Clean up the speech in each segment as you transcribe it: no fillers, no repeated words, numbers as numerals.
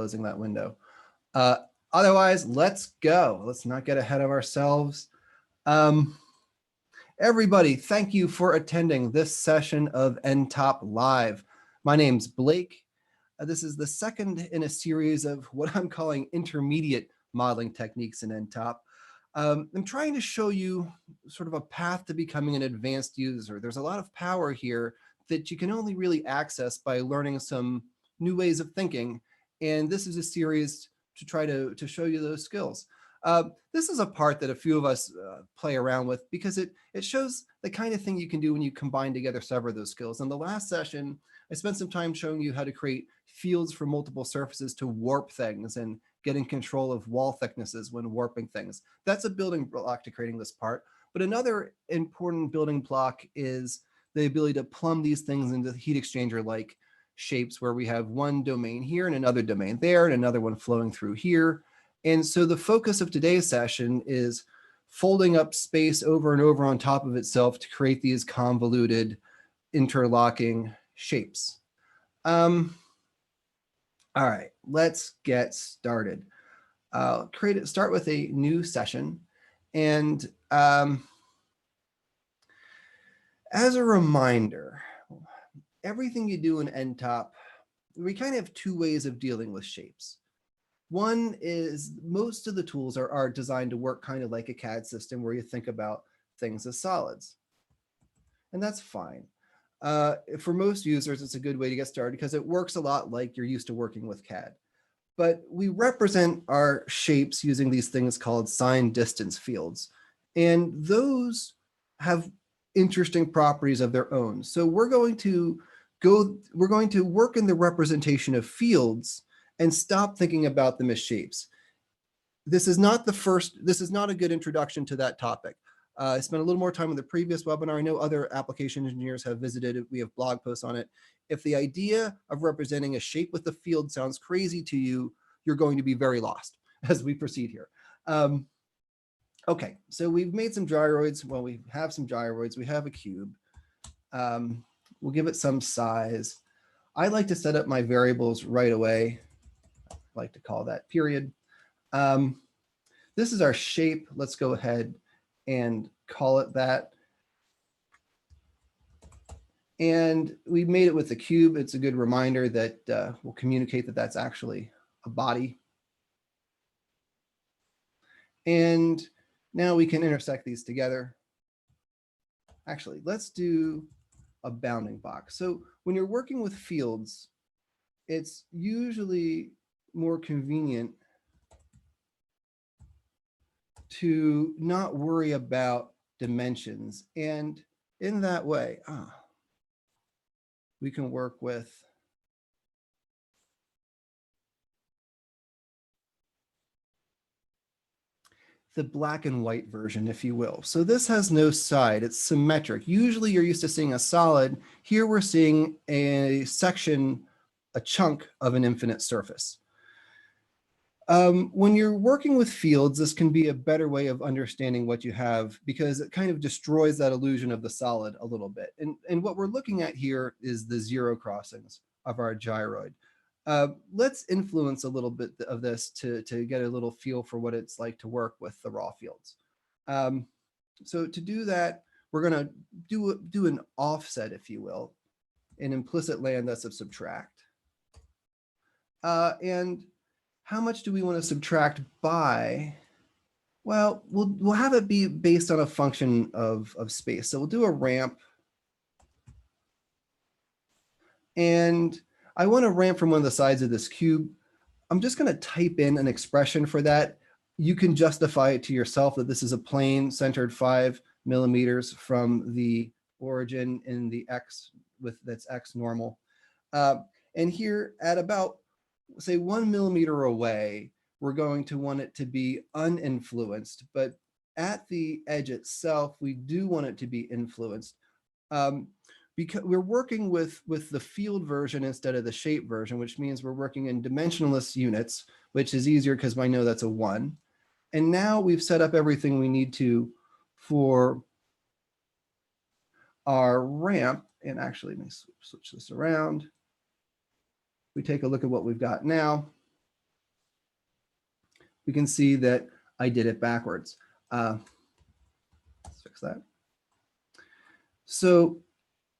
closing that window. Otherwise, let's go. Let's not get ahead of ourselves. Everybody, thank you for attending this session of nTop Live. My name's Blake. This is the second in a series of what I'm calling intermediate modeling techniques in nTop. I'm trying to show you sort of a path to becoming an advanced user. There's a lot of power here that you can only really access by learning some new ways of thinking. And this is a series to try to show you those skills. This is a part that a few of us play around with because it shows the kind of thing you can do when you combine together several of those skills. In the last session, I spent some time showing you how to create fields for multiple surfaces to warp things and getting control of wall thicknesses when warping things. That's a building block to creating this part. But another important building block is the ability to plumb these things into heat exchanger-like shapes where we have one domain here and another domain there and another one flowing through here. And so the focus of today's session is folding up space over and over on top of itself to create these convoluted interlocking shapes. All right, let's get started. Start with a new session. And as a reminder, everything you do in nTop, we kind of have two ways of dealing with shapes. One is most of the tools are designed to work kind of like a CAD system where you think about things as solids. And that's fine. For most users, it's a good way to get started because it works a lot like you're used to working with CAD. But we represent our shapes using these things called sign distance fields. And those have interesting properties of their own. So we're going to work in the representation of fields and stop thinking about them as shapes. This is not a good introduction to that topic. I spent a little more time in the previous webinar. I know other application engineers have visited it. We have blog posts on it. If the idea of representing a shape with a field sounds crazy to you, you're going to be very lost as we proceed here. Okay, so we've made some gyroids. Well, we have some gyroids. We have a cube. We'll give it some size. I like to set up my variables right away. I like to call that period. This is our shape. Let's go ahead and call it that. And we made it with the cube. It's a good reminder that we'll communicate that that's actually a body. And now we can intersect these together. Actually, let's do a bounding box. So when you're working with fields, it's usually more convenient to not worry about dimensions. And in that way, we can work with the black and white version, if you will. So this has no side, it's symmetric. Usually you're used to seeing a solid. Here we're seeing a section, a chunk of an infinite surface. When you're working with fields, this can be a better way of understanding what you have because it kind of destroys that illusion of the solid a little bit. And what we're looking at here is the zero crossings of our gyroid. Let's influence a little bit of this to get a little feel for what it's like to work with the raw fields. So to do that, we're going to do an offset, if you will, an implicit lambda of subtract. And how much do we want to subtract by? Well, we'll have it be based on a function of space. So we'll do a ramp. And I want to ramp from one of the sides of this cube. I'm just going to type in an expression for that. You can justify it to yourself that this is a plane centered 5 millimeters from the origin in the x that's x normal. And here at about, say, 1 millimeter away, we're going to want it to be uninfluenced. But at the edge itself, we do want it to be influenced. Because we're working with the field version instead of the shape version, which means we're working in dimensionless units, which is easier because I know that's a 1. And now we've set up everything we need to for our ramp. And actually, let me switch this around. We take a look at what we've got now. we can see that I did it backwards. Let's fix that. So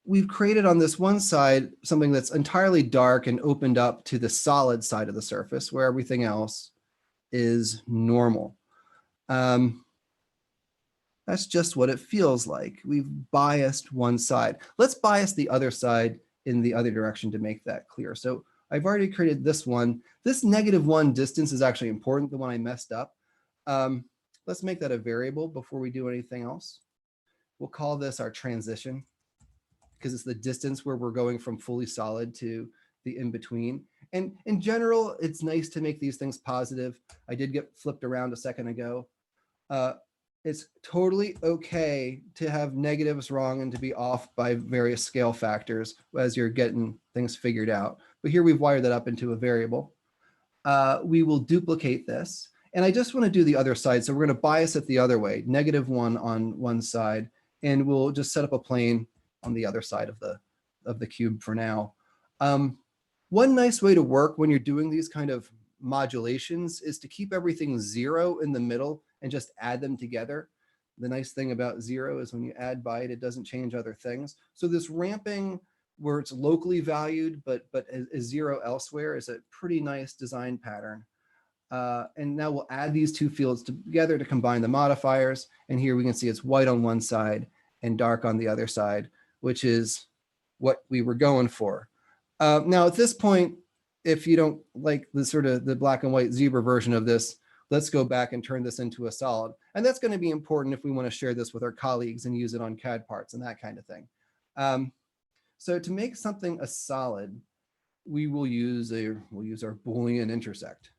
we've created on this one side something that's entirely dark and opened up to the solid side of the surface where everything else is normal. That's just what it feels like. We've biased one side. Let's bias the other side in the other direction to make that clear. So I've already created this one. This -1 distance is actually important, the one I messed up. Let's make that a variable before we do anything else. We'll call this our transition because it's the distance where we're going from fully solid to the in-between. And in general, it's nice to make these things positive. I did get flipped around a second ago. It's totally okay to have negatives wrong and to be off by various scale factors as you're getting things figured out. But here we've wired that up into a variable. We will duplicate this. And I just want to do the other side. So we're going to bias it the other way, -1 on one side. And we'll just set up a plane on the other side of the cube for now. One nice way to work when you're doing these kind of modulations is to keep everything 0 in the middle and just add them together. The nice thing about 0 is when you add by it, it doesn't change other things. So this ramping where it's locally valued, but is 0 elsewhere is a pretty nice design pattern. And now we'll add these two fields together to combine the modifiers. And here we can see it's white on one side and dark on the other side, which is what we were going for. Now at this point, if you don't like the sort of the black and white zebra version of this, let's go back and turn this into a solid. And that's going to be important if we want to share this with our colleagues and use it on CAD parts and that kind of thing. So to make something a solid, we'll use our Boolean intersect.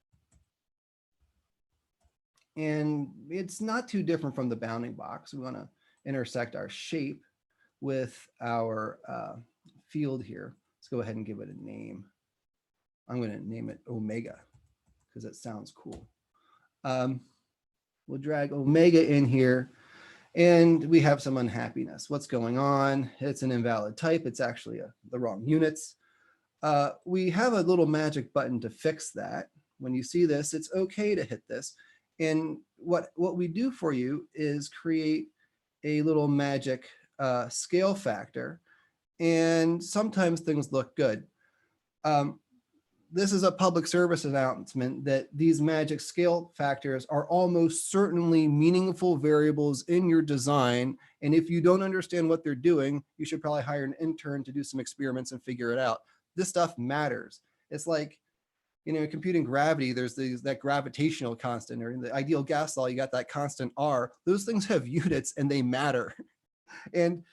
And it's not too different from the bounding box. We want to intersect our shape with our field here. Let's go ahead and give it a name. I'm going to name it omega because it sounds cool. We'll drag omega in here and we have some unhappiness. What's going on? It's an invalid type. It's actually the wrong units. We have a little magic button to fix that. When you see this, it's okay to hit this. And what we do for you is create a little magic scale factor. And sometimes things look good. This is a public service announcement that these magic scale factors are almost certainly meaningful variables in your design. And if you don't understand what they're doing, you should probably hire an intern to do some experiments and figure it out. This stuff matters. It's like, you know, computing gravity, there's that gravitational constant, or in the ideal gas law, you got that constant R. Those things have units and they matter. And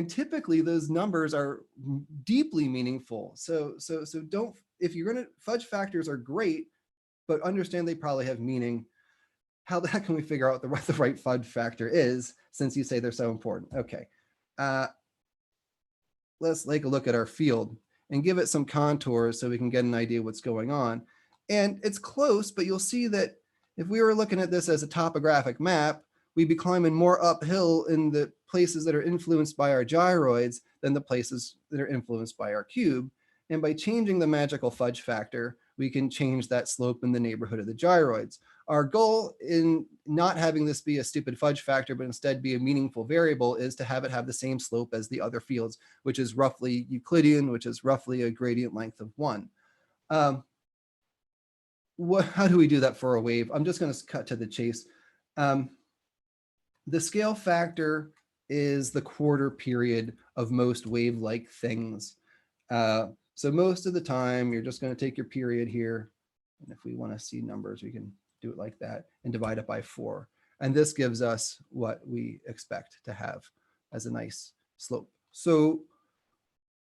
typically those numbers are deeply meaningful. So don't, if you're going to, fudge factors are great, but understand they probably have meaning. How the heck can we figure out what the right fudge factor is since you say they're so important? Okay, let's take a look at our field and give it some contours so we can get an idea what's going on. And it's close, but you'll see that if we were looking at this as a topographic map, we'd be climbing more uphill in the places that are influenced by our gyroids than the places that are influenced by our cube. And by changing the magical fudge factor, we can change that slope in the neighborhood of the gyroids. Our goal in not having this be a stupid fudge factor, but instead be a meaningful variable, is to have it have the same slope as the other fields, which is roughly Euclidean, which is roughly a gradient length of 1. How do we do that for a wave? I'm just going to cut to the chase. The scale factor is the quarter period of most wave-like things. So most of the time, you're just going to take your period here. And if we want to see numbers, we can do it like that and divide it by 4. And this gives us what we expect to have as a nice slope. So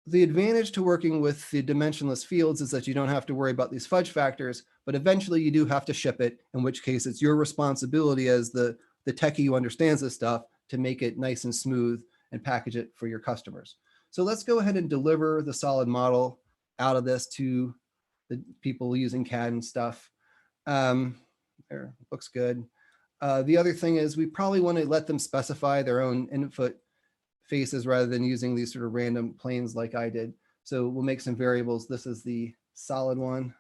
the advantage to working with the dimensionless fields is that you don't have to worry about these fudge factors, but eventually you do have to ship it, in which case it's your responsibility as the techie who understands this stuff to make it nice and smooth and package it for your customers. So let's go ahead and deliver the solid model out of this to the people using CAD and stuff. There, looks good. The other thing is we probably want to let them specify their own input faces rather than using these sort of random planes like I did. So we'll make some variables. This is the solid one.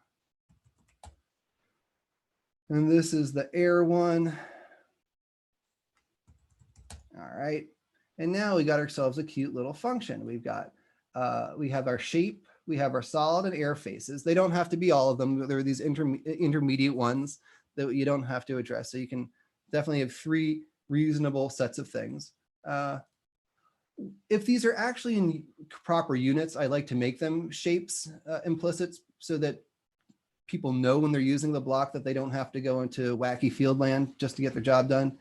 And this is the air one. All right. And now we got ourselves a cute little function. We've got, we have our shape, we have our solid and air faces. They don't have to be all of them. There are these intermediate ones that you don't have to address. So you can definitely have 3 reasonable sets of things. If these are actually in proper units, I like to make them shapes implicit so that people know when they're using the block that they don't have to go into wacky field land just to get their job done.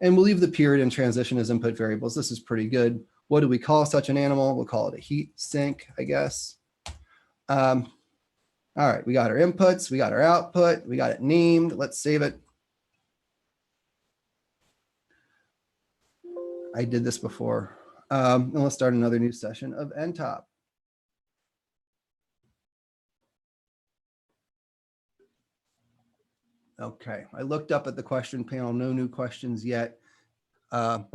And we'll leave the period and transition as input variables. This is pretty good. What do we call such an animal? We'll call it a heat sink, I guess. All right, we got our inputs, we got our output, we got it named. Let's save it. I did this before. And let's start another new session of nTop. Okay, I looked up at the question panel, no new questions yet. Hopefully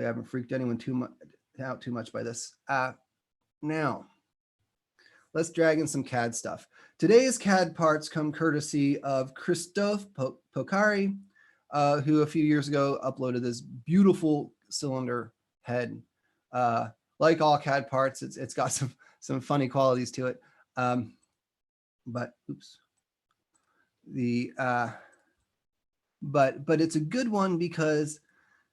I haven't freaked anyone out too much by this. Now, let's drag in some CAD stuff. Today's CAD parts come courtesy of Christophe Pocari, who a few years ago uploaded this beautiful cylinder head. Like all CAD parts, it's got some funny qualities to it. But oops. But it's a good one because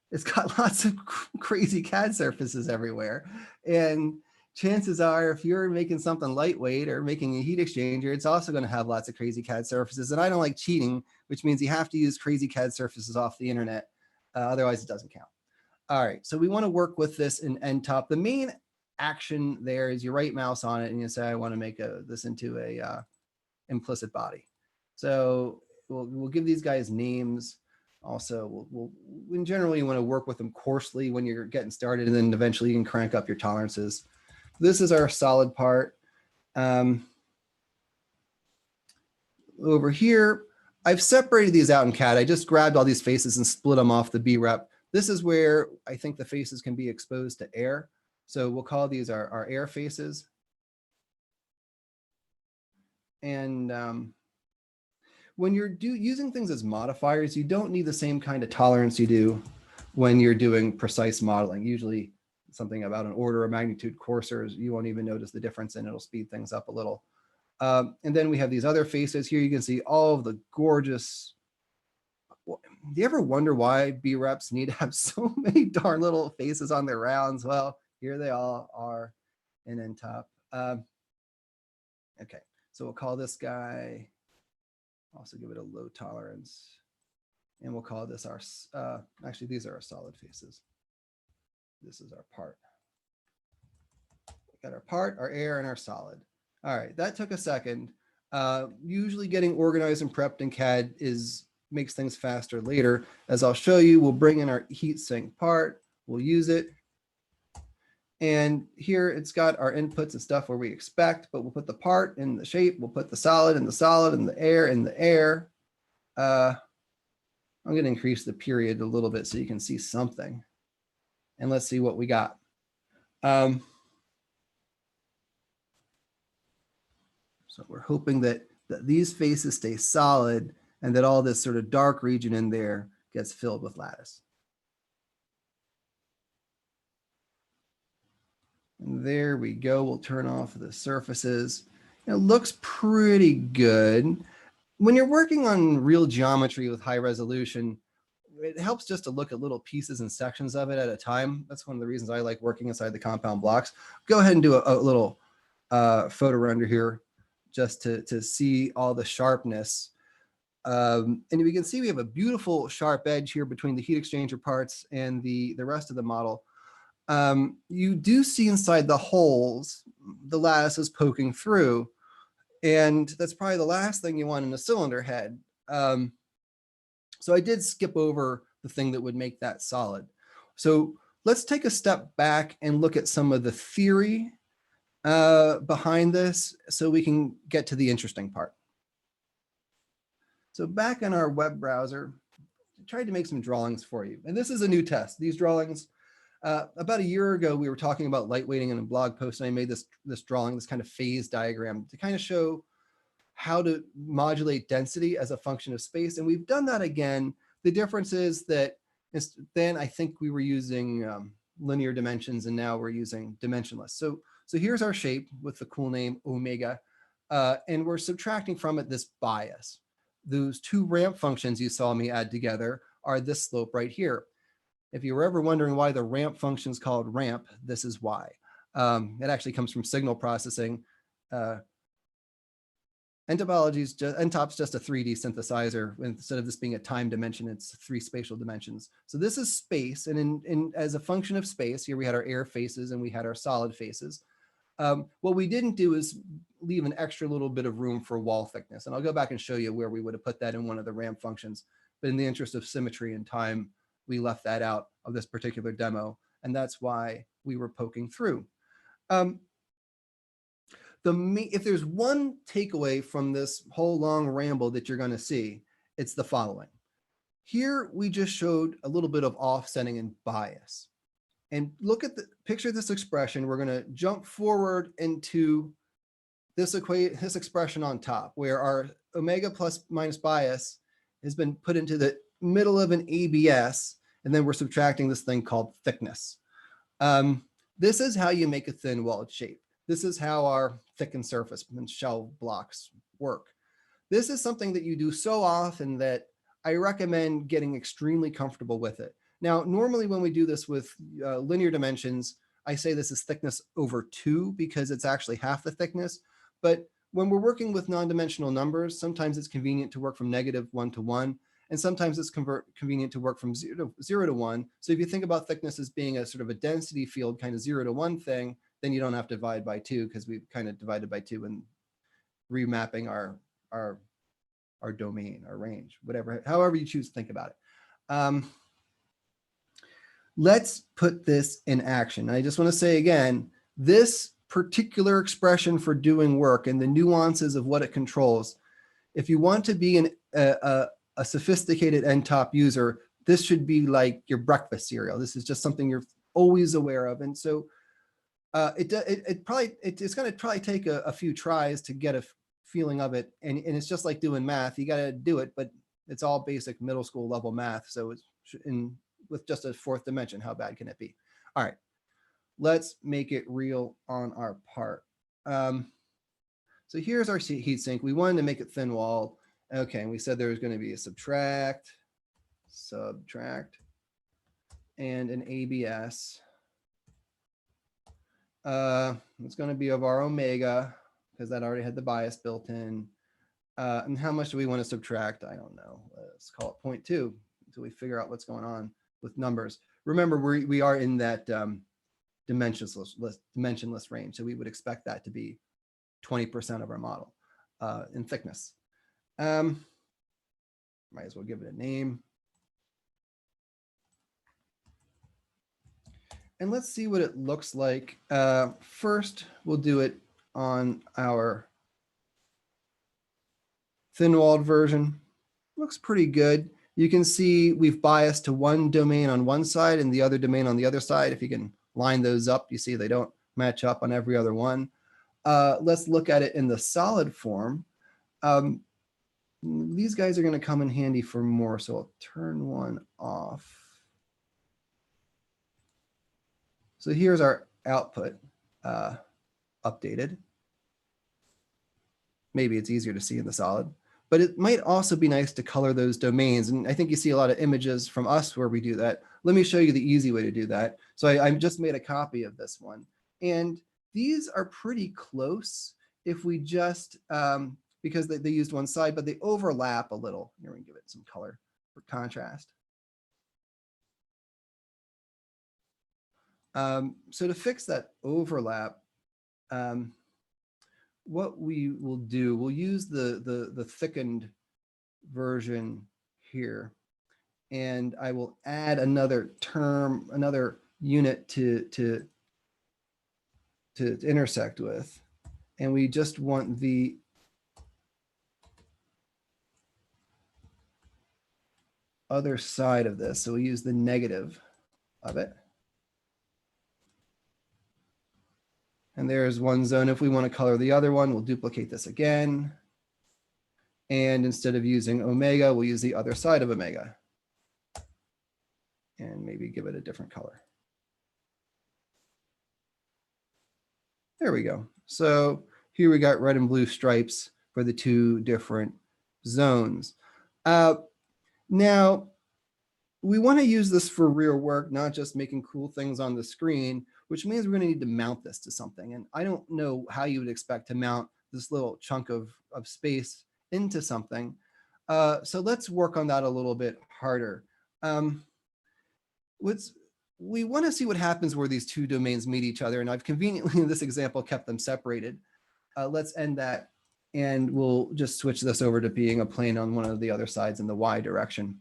it's got lots of crazy CAD surfaces everywhere. And chances are, if you're making something lightweight or making a heat exchanger, it's also going to have lots of crazy CAD surfaces. And I don't like cheating, which means you have to use crazy CAD surfaces off the internet. Otherwise, it doesn't count. All right, so we want to work with this in nTop. The main action there is you right mouse on it and you say, I want to make this into a implicit body. So we'll give these guys names. Also, in general, you want to work with them coarsely when you're getting started, and then eventually you can crank up your tolerances. This is our solid part. Over here, I've separated these out in CAD. I just grabbed all these faces and split them off the B-rep. This is where I think the faces can be exposed to air. So we'll call these our air faces. And when you're using things as modifiers, you don't need the same kind of tolerance you do when you're doing precise modeling. Usually something about an order of magnitude coarser, you won't even notice the difference and it'll speed things up a little. And then we have these other faces here. You can see all of the gorgeous. Do you ever wonder why B-reps need to have so many darn little faces on their rounds? Well, here they all are in nTop. Okay, so we'll call this guy, also give it a low tolerance. And we'll call this our, actually, these are our solid faces. This is our part. We got our part, our air, and our solid. All right, that took a second. Usually getting organized and prepped in CAD makes things faster later. As I'll show you, we'll bring in our heatsink part, we'll use it. And here it's got our inputs and stuff where we expect, but we'll put the part in the shape, we'll put the solid in the solid, and the air in the air. I'm going to increase the period a little bit so you can see something. And let's see what we got. So we're hoping that these faces stay solid and that all this sort of dark region in there gets filled with lattice. And there we go. We'll turn off the surfaces. It looks pretty good. When you're working on real geometry with high resolution, it helps just to look at little pieces and sections of it at a time. That's one of the reasons I like working inside the compound blocks. Go ahead and do a little photo render here just to see all the sharpness. And we can see we have a beautiful sharp edge here between the heat exchanger parts and the rest of the model. You do see inside the holes, the lattice is poking through. And that's probably the last thing you want in a cylinder head. So I did skip over the thing that would make that solid. So let's take a step back and look at some of the theory behind this so we can get to the interesting part. So back in our web browser, I tried to make some drawings for you. And this is a new test. These drawings, about a year ago, we were talking about lightweighting in a blog post, and I made this drawing, this kind of phase diagram to kind of show how to modulate density as a function of space. And we've done that again. The difference is that then I think we were using linear dimensions, and now we're using dimensionless. So here's our shape with the cool name omega, and we're subtracting from it this bias. Those two ramp functions you saw me add together are this slope right here. If you were ever wondering why the ramp function is called ramp, this is why. It actually comes from signal processing. nTop's just a 3D synthesizer. Instead of this being a time dimension, it's 3 spatial dimensions. So this is space, and as a function of space, here we had our air faces and we had our solid faces. What we didn't do is leave an extra little bit of room for wall thickness, and I'll go back and show you where we would have put that in one of the ramp functions. But in the interest of symmetry and time, we left that out of this particular demo, and that's why we were poking through. If there's one takeaway from this whole long ramble that you're going to see, it's the following. Here we just showed a little bit of offsetting and bias. And look at picture this expression. We're going to jump forward into this expression on top, where our omega plus minus bias has been put into the middle of an ABS, and then we're subtracting this thing called thickness. This is how you make a thin walled shape. This is how our thickened surface and shell blocks work. This is something that you do so often that I recommend getting extremely comfortable with it. Now, normally when we do this with linear dimensions, I say this is thickness over 2 because it's actually half the thickness. But when we're working with non-dimensional numbers, sometimes it's convenient to work from -1 to 1. And sometimes it's convenient to work from 0 to 1. So if you think about thickness as being a sort of a density field, kind of 0 to 1 thing, then you don't have to divide by 2 because we've kind of divided by 2 and remapping our domain, our range, whatever, however you choose to think about it. Let's put this in action. I just want to say again, this particular expression for doing work and the nuances of what it controls, if you want to be a sophisticated nTop user, this should be like your breakfast cereal. This is just something you're always aware of. And so it's going to probably take a few tries to get a feeling of it. And it's just like doing math. You got to do it, but it's all basic middle school level math. So it's with just a 4th dimension, how bad can it be? All right, let's make it real on our part. So here's our heatsink. We wanted to make it thin walled. Okay, and we said there was going to be a subtract, and an ABS. It's going to be of our omega because that already had the bias built in. And how much do we want to subtract? I don't know. Let's call it 0.2 until we figure out what's going on with numbers. Remember, we are in that dimensionless range, so we would expect that to be 20% of our model in thickness. Might as well give it a name. And let's see what it looks like. First, we'll do it on our thin-walled version. Looks pretty good. You can see we've biased to one domain on one side and the other domain on the other side. If you can line those up, you see they don't match up on every other one. Let's look at it in the solid form. These guys are going to come in handy for more, so I'll turn one off. So here's our output updated. Maybe it's easier to see in the solid, but it might also be nice to color those domains. And I think you see a lot of images from us where we do that. Let me show you the easy way to do that. So I just made a copy of this one. And these are pretty close if we just, because they used one side, but they overlap a little. Here, we can give it some color for contrast. So to fix that overlap, what we will do, we'll use the thickened version here, and I will add another term, another unit to intersect with, and we just want the other side of this, so we use the negative of it. And there's one zone. If we want to color the other one, we'll duplicate this again. And instead of using omega, we'll use the other side of omega. And maybe give it a different color. There we go. So here we got red and blue stripes for the two different zones. Now, we want to use this for real work, not just making cool things on the screen, which means we're going to need to mount this to something. And I don't know how you would expect to mount this little chunk of space into something. So let's work on that a little bit harder. We want to see what happens where these two domains meet each other. And I've conveniently, in this example, kept them separated. Let's end that. And we'll just switch this over to being a plane on one of the other sides in the Y direction.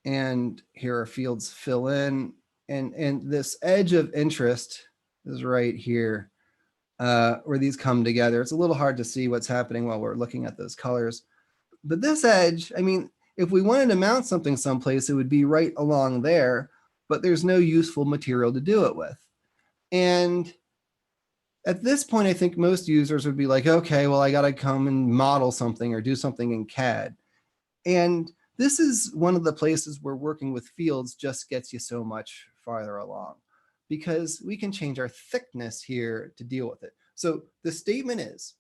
And here our fields fill in. And this edge of interest is right here, where these come together. It's a little hard to see what's happening while we're looking at those colors. But this edge, I mean, if we wanted to mount something someplace, it would be right along there, but there's no useful material to do it with. And at this point, I think most users would be like, okay, well, I got to come and model something or do something in CAD. And this is one of the places where working with fields just gets you so much farther along, because we can change our thickness here to deal with it. So the statement is,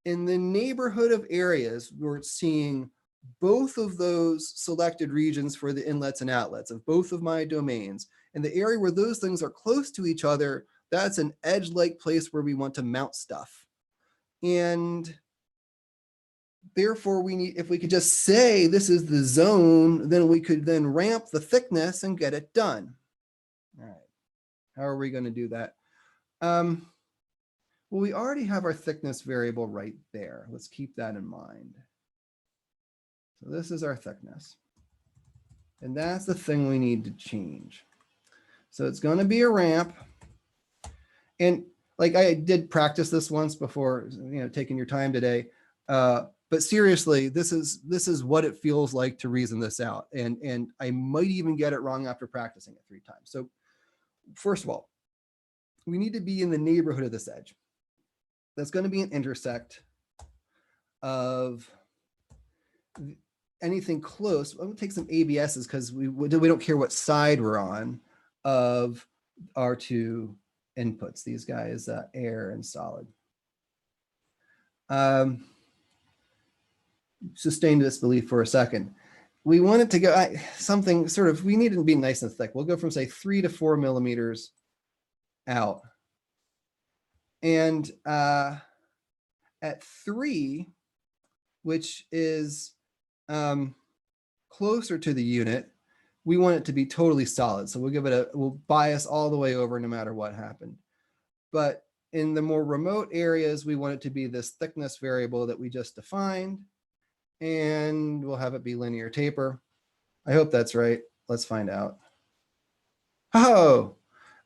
in the neighborhood of areas we're seeing both of those selected regions for the inlets and outlets of both of my domains, in the area where those things are close to each other, that's an edge-like place where we want to mount stuff. And therefore, we need, if we could just say this is the zone, then we could then ramp the thickness and get it done. All right, how are we going to do that? Well, we already have our thickness variable right there. Let's keep that in mind. So this is our thickness. And that's the thing we need to change. So it's going to be a ramp. And like I did practice this once before, taking your time today. But seriously, this is what it feels like to reason this out. And I might even get it wrong after practicing it 3 times. So first of all, we need to be in the neighborhood of this edge. That's going to be an intersect of anything close. I'm going to take some ABSs because we don't care what side we're on of our two inputs, these guys, air and solid. Sustain disbelief for a second. We want it to go something sort of, we need it to be nice and thick. We'll go from say 3 to 4 millimeters out. And at 3, which is closer to the unit, we want it to be totally solid. So we'll bias all the way over no matter what happened. But in the more remote areas, we want it to be this thickness variable that we just defined. And we'll have it be linear taper. I hope that's right. Let's find out. Oh,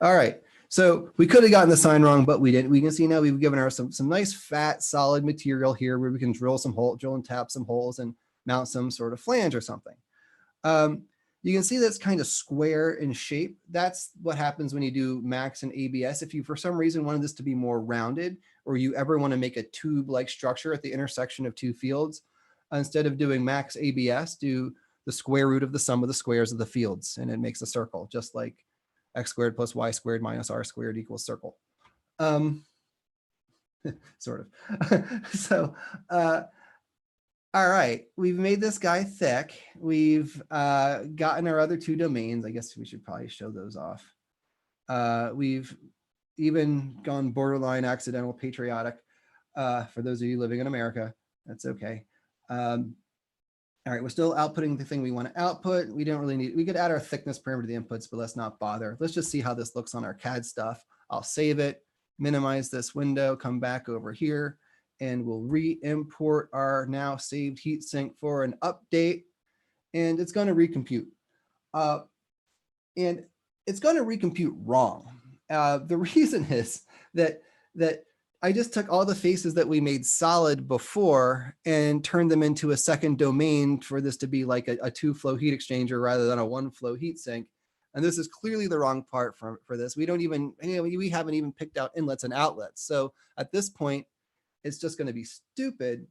all right. So we could have gotten the sign wrong, but we didn't. We can see now we've given her some nice fat solid material here where we can drill and tap some holes and mount some sort of flange or something. You can see that's kind of square in shape. That's what happens when you do max and ABS. If you, for some reason, wanted this to be more rounded, or you ever want to make a tube-like structure at the intersection of two fields, instead of doing max ABS, do the square root of the sum of the squares of the fields, and it makes a circle, just like x squared plus y squared minus r squared equals circle. Sort of. So, all right, we've made this guy thick. We've gotten our other two domains. I guess we should probably show those off. We've even gone borderline accidental patriotic for those of you living in America. That's okay. All right, we're still outputting the thing we want to output. We don't really need, we could add our thickness parameter to the inputs, but let's not bother. Let's just see how this looks on our CAD stuff. I'll save it, minimize this window, come back over here, and we'll re-import our now saved heatsink for an update, and it's going to recompute. And it's going to recompute wrong. The reason is that I just took all the faces that we made solid before and turned them into a second domain for this to be like a 2-flow heat exchanger rather than a 1-flow heat sink. And this is clearly the wrong part for this. We don't even, we haven't even picked out inlets and outlets. So at this point, it's just going to be stupid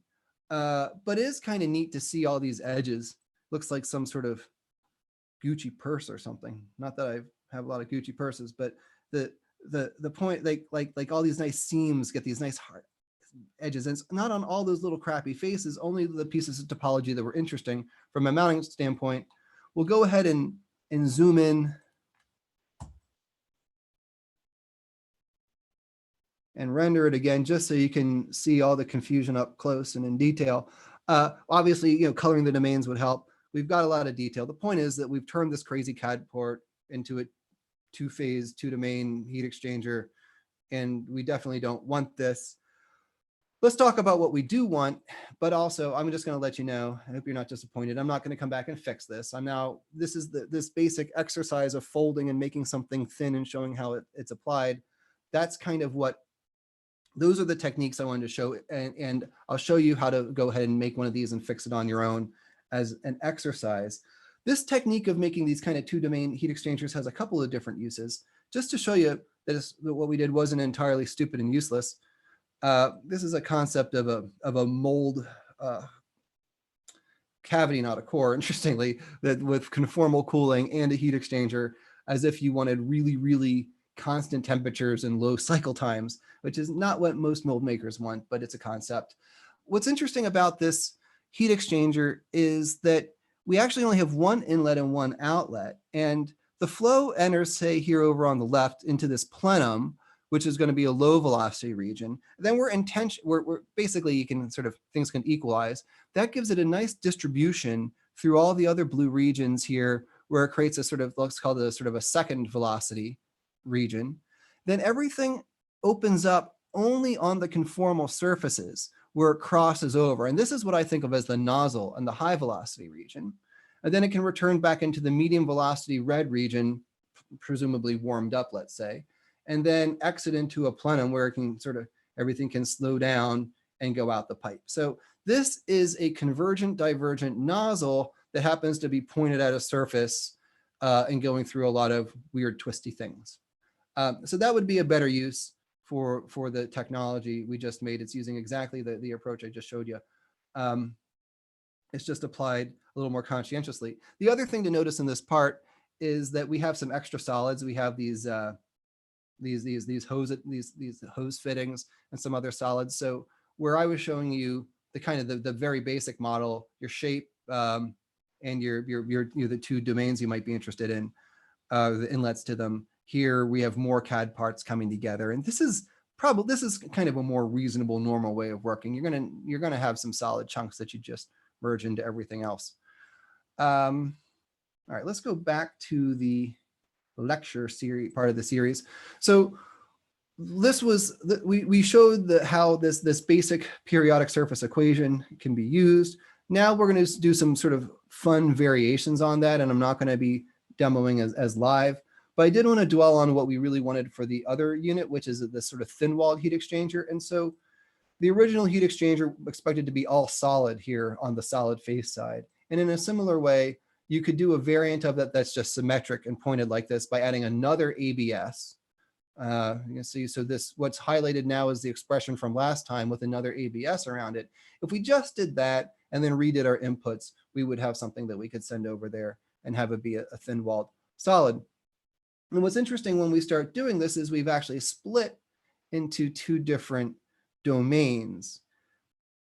But it is kind of neat to see all these edges. Looks like some sort of Gucci purse or something. Not that I have a lot of Gucci purses, but the point, like all these nice seams get these nice hard edges, and it's not on all those little crappy faces, only the pieces of topology that were interesting from a mounting standpoint. We'll go ahead and zoom in and render it again, just so you can see all the confusion up close and in detail. Obviously, coloring the domains would help. We've got a lot of detail. The point is that we've turned this crazy CAD port into a two-phase, two-domain heat exchanger, and we definitely don't want this. Let's talk about what we do want, but also I'm just going to let you know, I hope you're not disappointed, I'm not going to come back and fix this. This is this basic exercise of folding and making something thin and showing how it's applied. That's kind of those are the techniques I wanted to show, and I'll show you how to go ahead and make one of these and fix it on your own as an exercise. This technique of making these kind of two-domain heat exchangers has a couple of different uses. Just to show you that what we did wasn't entirely stupid and useless. This is a concept of a mold cavity, not a core, interestingly, that with conformal cooling and a heat exchanger, as if you wanted really, really constant temperatures and low cycle times, which is not what most mold makers want, but it's a concept. What's interesting about this heat exchanger is that we actually only have one inlet and one outlet, and the flow enters, say, here over on the left into this plenum, which is going to be a low velocity region. Then we're basically, you can things can equalize. That gives it a nice distribution through all the other blue regions here, where it creates a let's call it a second velocity region. Then everything opens up only on the conformal surfaces where it crosses over. And this is what I think of as the nozzle and the high velocity region. And then it can return back into the medium velocity red region, presumably warmed up, let's say, and then exit into a plenum where it can everything can slow down and go out the pipe. So this is a convergent divergent nozzle that happens to be pointed at a surface and going through a lot of weird twisty things. So that would be a better use for the technology we just made. It's using exactly the approach I just showed you. It's just applied a little more conscientiously. The other thing to notice in this part is that we have some extra solids. We have these hose fittings and some other solids. So where I was showing you the very basic model, your shape and the two domains you might be interested in, the inlets to them. Here we have more CAD parts coming together, and this is kind of a more reasonable, normal way of working. You're gonna have some solid chunks that you just merge into everything else. All right, let's go back to the lecture series part of the series. So this was we showed how this basic periodic surface equation can be used. Now we're going to do some fun variations on that, and I'm not going to be demoing as live, but I did want to dwell on what we really wanted for the other unit, which is this thin-walled heat exchanger. And so the original heat exchanger expected to be all solid here on the solid face side, and in a similar way, you could do a variant of that that's just symmetric and pointed like this by adding another ABS. You can see, so what's highlighted now is the expression from last time with another ABS around it. If we just did that and then redid our inputs, we would have something that we could send over there and have it be a thin-walled solid. And what's interesting when we start doing this is we've actually split into two different domains.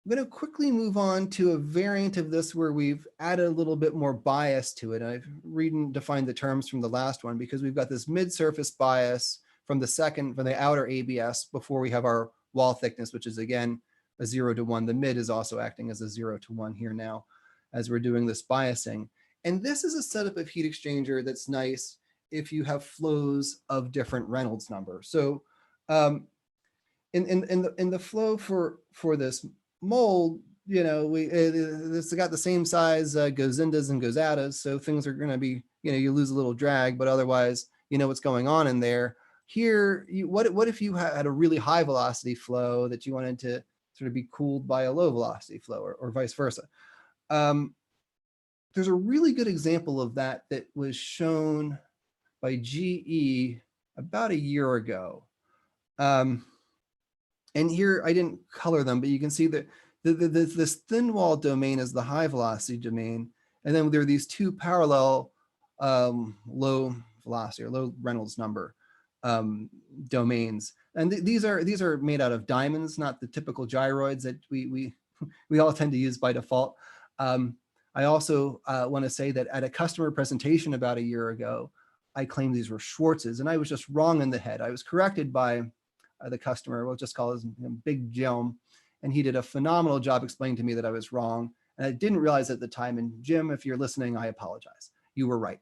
I'm going to quickly move on to a variant of this where we've added a little bit more bias to it. I've defined the terms from the last one because we've got this mid-surface bias from the outer ABS before we have our wall thickness, which is again a 0 to 1. The mid is also acting as a 0 to 1 here now as we're doing this biasing. And this is a setup of heat exchanger that's nice if you have flows of different Reynolds number. So in the flow for this mold, it's got the same size gozindas and gozadas, so things are going to be, you lose a little drag, but otherwise, what's going on in there. Here, what if you had a really high velocity flow that you wanted to be cooled by a low velocity flow, or vice versa? There's a really good example of that was shown by GE about a year ago. And here I didn't color them, but you can see that this Thinwalled domain is the high velocity domain. And then there are these two parallel low velocity or low Reynolds number domains. And these are made out of diamonds, not the typical gyroids that we all tend to use by default. I also want to say that at a customer presentation about a year ago, I claimed these were Schwarzes, and I was just wrong in the head. I was corrected by the customer, we'll just call him Big Jim, and he did a phenomenal job explaining to me that I was wrong. And I didn't realize at the time, and Jim, if you're listening, I apologize. You were right.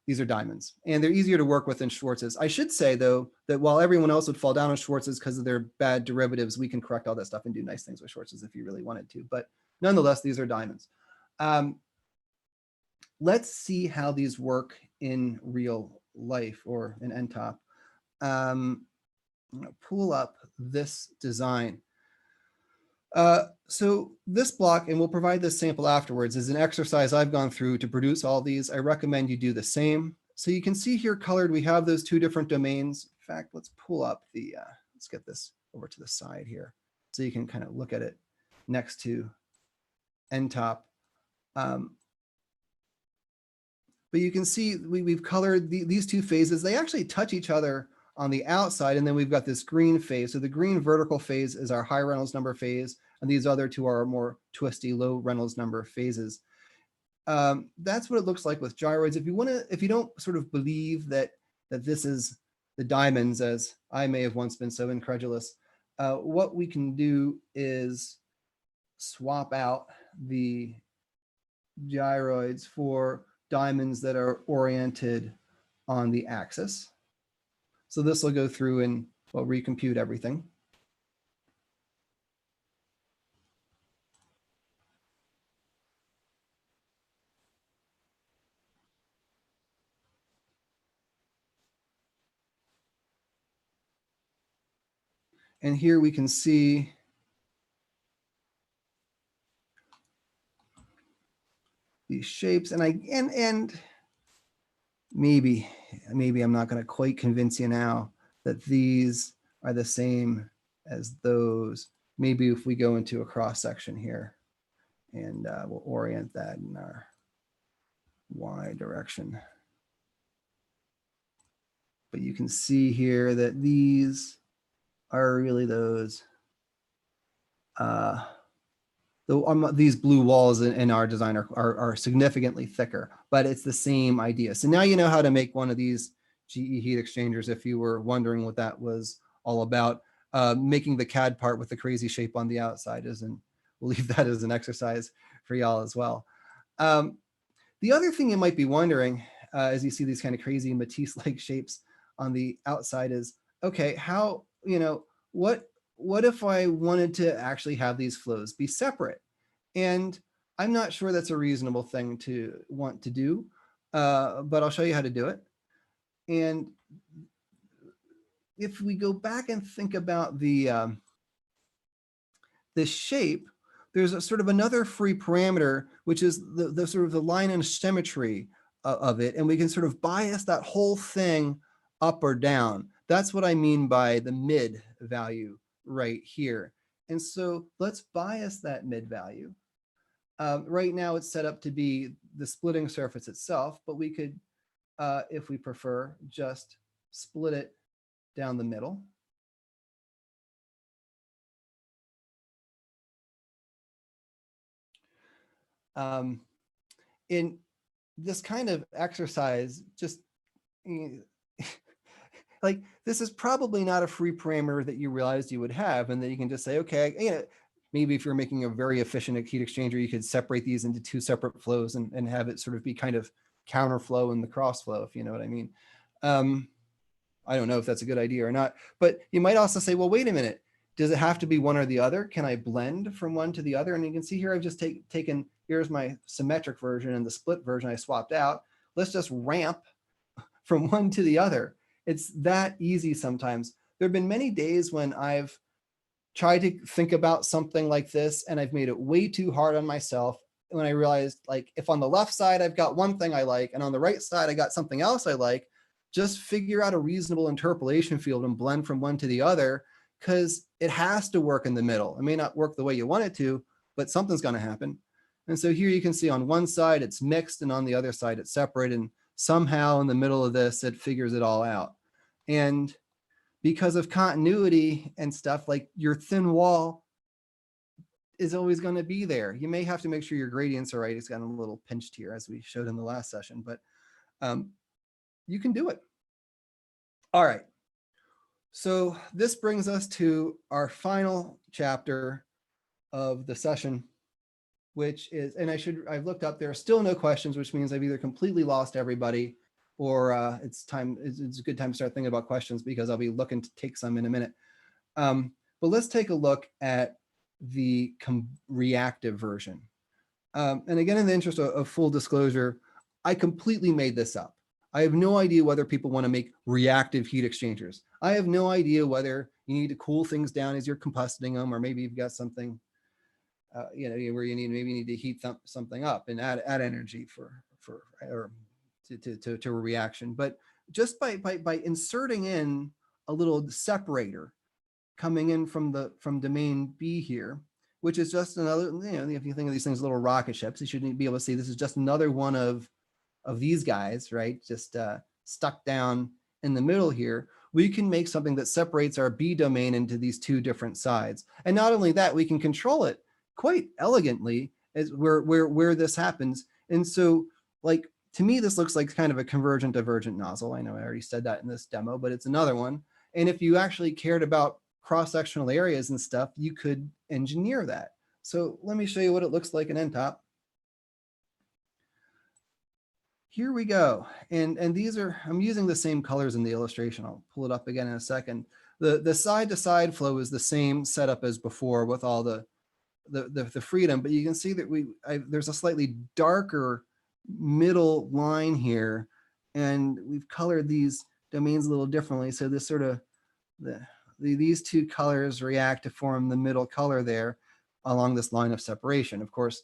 These are diamonds, and they're easier to work with than Schwarzes. I should say, though, that while everyone else would fall down on Schwarzes because of their bad derivatives, we can correct all that stuff and do nice things with Schwarzes if you really wanted to. But nonetheless, these are diamonds. Let's see how these work in real life or in nTop. I'm going to pull up this design. So this block, and we'll provide this sample afterwards, is an exercise I've gone through to produce all these. I recommend you do the same. So you can see here colored, we have those two different domains. In fact, let's pull up the, let's get this over to the side here so you can kind of look at it next to nTop. But you can see we've colored these two phases. They actually touch each other on the outside, and then we've got this green phase. So the green vertical phase is our high Reynolds number phase, and these other two are more twisty, low Reynolds number phases. That's what it looks like with gyroids. If you don't sort of believe that this is the diamonds, as I may have once been so incredulous, what we can do is swap out the gyroids for diamonds that are oriented on the axis. So this will go through and well, recompute everything. And here we can see these shapes, and maybe I'm not going to quite convince you now that these are the same as those. Maybe if we go into a cross section here and we'll orient that in our Y direction. But you can see here that these are really those these blue walls in our design are significantly thicker, but it's the same idea. So now you know how to make one of these GE heat exchangers if you were wondering what that was all about. Making the CAD part with the crazy shape on the outside we'll leave that as an exercise for y'all as well. The other thing you might be wondering as you see these kind of crazy Matisse-like shapes on the outside is, okay, how, what if I wanted to actually have these flows be separate? And I'm not sure that's a reasonable thing to want to do, but I'll show you how to do it. And if we go back and think about the shape, there's a sort of another free parameter, which is the sort of the line and symmetry of it. And we can sort of bias that whole thing up or down. That's what I mean by the mid value right here. And so let's bias that mid value. Right now it's set up to be the splitting surface itself, but we could, if we prefer, just split it down the middle. In this kind of exercise, just like this is probably not a free parameter that you realized you would have, and that you can just say, okay, maybe if you're making a very efficient heat exchanger, you could separate these into two separate flows and have it sort of be kind of counterflow in the crossflow, if you know what I mean. I don't know if that's a good idea or not, but you might also say, well, wait a minute, does it have to be one or the other? Can I blend from one to the other? And you can see here, I've just taken, here's my symmetric version and the split version I swapped out. Let's just ramp from one to the other. It's that easy sometimes. There have been many days when I've tried to think about something like this and I've made it way too hard on myself. When I realized, like, if on the left side, I've got one thing I like, and on the right side, I got something else I like, just figure out a reasonable interpolation field and blend from one to the other, because it has to work in the middle. It may not work the way you want it to, but something's going to happen. And so here you can see on one side it's mixed and on the other side it's separated, and somehow in the middle of this it figures it all out. And because of continuity and stuff, like your thin wall is always going to be there. You may have to make sure your gradients are right. It's gotten a little pinched here as we showed in the last session, but you can do it. All right. So this brings us to our final chapter of the session, which is, and I've looked up, there are still no questions, which means I've either completely lost everybody or it's a good time to start thinking about questions, because I'll be looking to take some in a minute. But let's take a look at the reactive version. And again, in the interest of full disclosure, I completely made this up. I have no idea whether people want to make reactive heat exchangers. I have no idea whether you need to cool things down as you're combusting them, or maybe you've got something, where you need to heat something up and add energy to a reaction. But just by inserting in a little separator coming in from domain B here, which is just another, if you think of these things, little rocket ships, you shouldn't be able to see this is just another one of these guys, right? Just stuck down in the middle here. We can make something that separates our B domain into these two different sides. And not only that, we can control it quite elegantly as where this happens. And so, like, to me, this looks like kind of a convergent divergent nozzle. I know I already said that in this demo, but it's another one. And if you actually cared about cross-sectional areas and stuff, you could engineer that. So let me show you what it looks like in nTop. Here we go. And these are, I'm using the same colors in the illustration. I'll pull it up again in a second. The side-to-side flow is the same setup as before with all the freedom, but you can see that there's a slightly darker middle line here, and we've colored these domains a little differently. So this sort of, these two colors react to form the middle color there along this line of separation. Of course,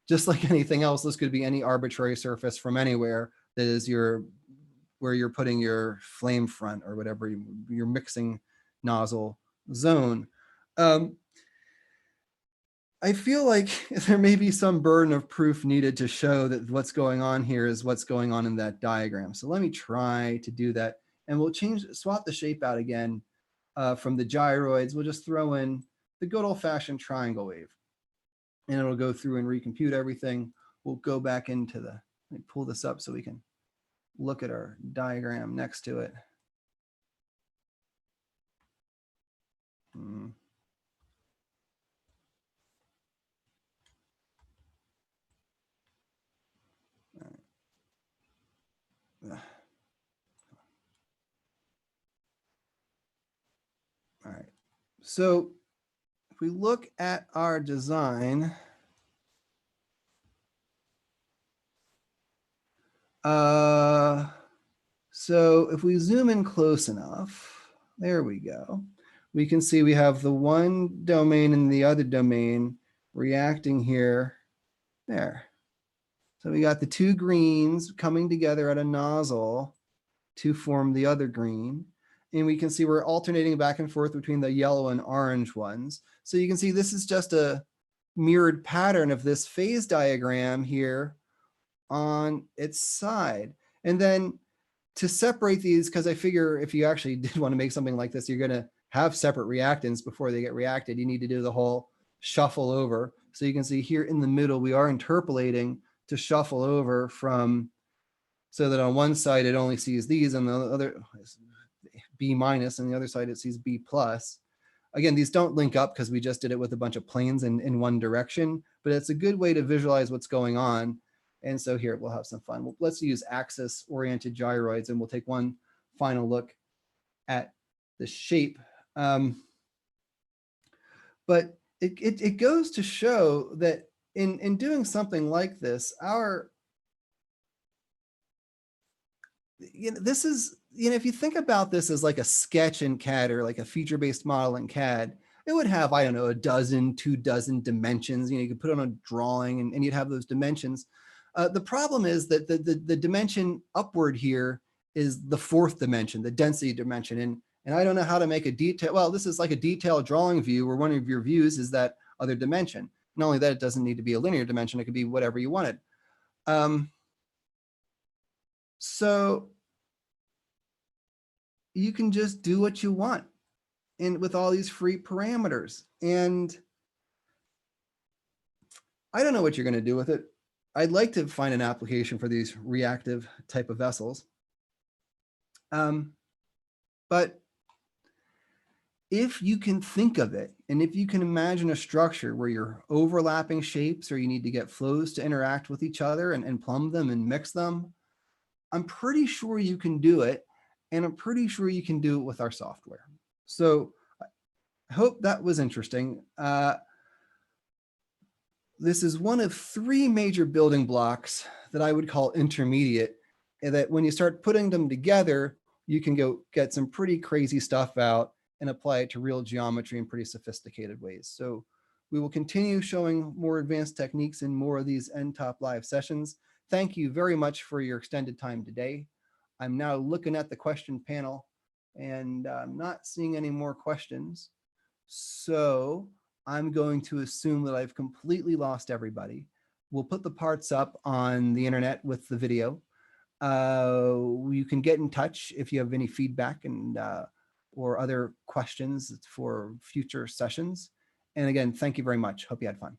just like anything else, this could be any arbitrary surface from anywhere that is where you're putting your flame front or whatever, your mixing nozzle zone. I feel like there may be some burden of proof needed to show that what's going on here is what's going on in that diagram. So let me try to do that. And we'll swap the shape out again from the gyroids. We'll just throw in the good old-fashioned triangle wave. And it'll go through and recompute everything. We'll go back into let me pull this up so we can look at our diagram next to it. All right, so if we look at our design, so if we zoom in close enough, there we go. We can see we have the one domain and the other domain reacting here, there. So we got the two greens coming together at a nozzle to form the other green. And we can see we're alternating back and forth between the yellow and orange ones. So you can see this is just a mirrored pattern of this phase diagram here on its side. And then to separate these, because I figure if you actually did want to make something like this, you're going to have separate reactants before they get reacted. You need to do the whole shuffle over. So you can see here in the middle, we are interpolating to shuffle over from, so that on one side it only sees these, and the other B minus, and the other side it sees B plus. Again, these don't link up because we just did it with a bunch of planes in one direction, but it's a good way to visualize what's going on. And so here we'll have some fun. Let's use axis-oriented gyroids, and we'll take one final look at the shape. But it goes to show that in doing something like this, this is, if you think about this as like a sketch in CAD or like a feature-based model in CAD, it would have, I don't know, 12 dimensions. You could put it on a drawing and you'd have those dimensions. The problem is that the dimension upward here is the fourth dimension, the density dimension. And I don't know how to make a detail. Well, this is like a detailed drawing view where one of your views is that other dimension. Not only that, it doesn't need to be a linear dimension. It could be whatever you wanted. So you can just do what you want and with all these free parameters. And I don't know what you're going to do with it. I'd like to find an application for these reactive type of vessels. But if you can think of it, and if you can imagine a structure where you're overlapping shapes or you need to get flows to interact with each other and plumb them and mix them, I'm pretty sure you can do it. And I'm pretty sure you can do it with our software. So I hope that was interesting. This is one of 3 major building blocks that I would call intermediate, and that when you start putting them together, you can go get some pretty crazy stuff out and apply it to real geometry in pretty sophisticated ways. So we will continue showing more advanced techniques in more of these nTop live sessions. Thank you very much for your extended time today. I'm now looking at the question panel and I'm not seeing any more questions. So I'm going to assume that I've completely lost everybody. We'll put the parts up on the internet with the video. You can get in touch if you have any feedback and or other questions for future sessions. And again, thank you very much. Hope you had fun.